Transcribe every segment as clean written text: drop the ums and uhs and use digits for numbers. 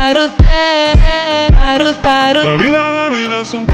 La vida es un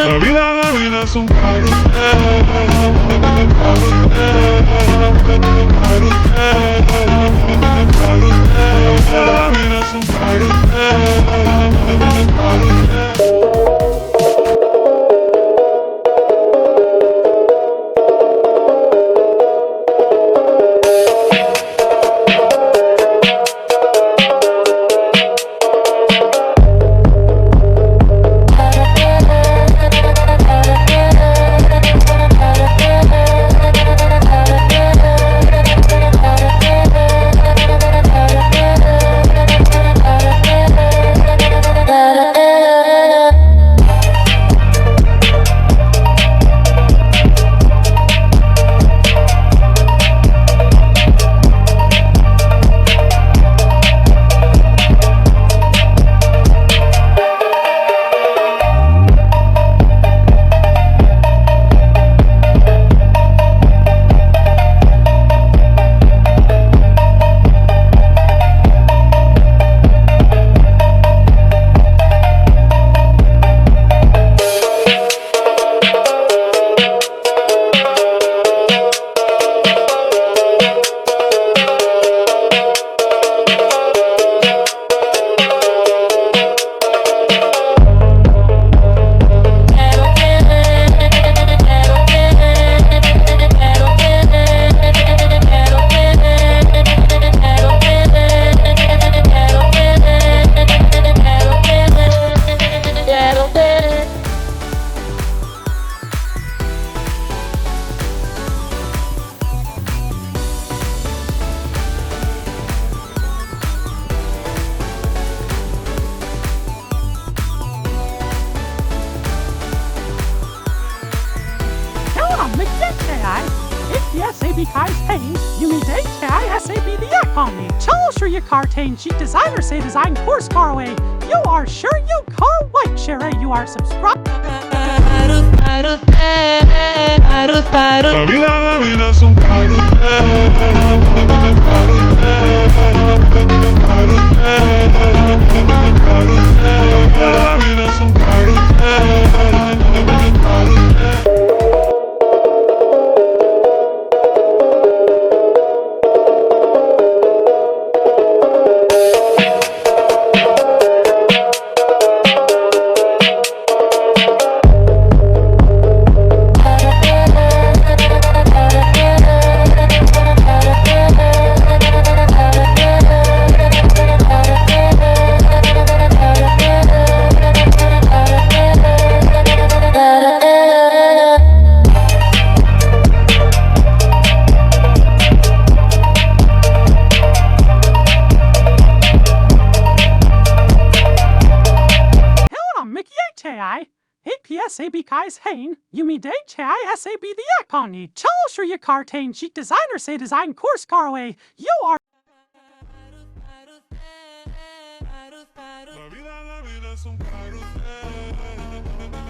La vida es un Sheet designer say design course car away. You are sure you car white chehra. You are subscribed. La vida es un chai. APSAB kaise hain. Yumi day chai SAB the yakpani. Chal sure you kartain sheet designer say design course carway. You are La vida es un carrusel.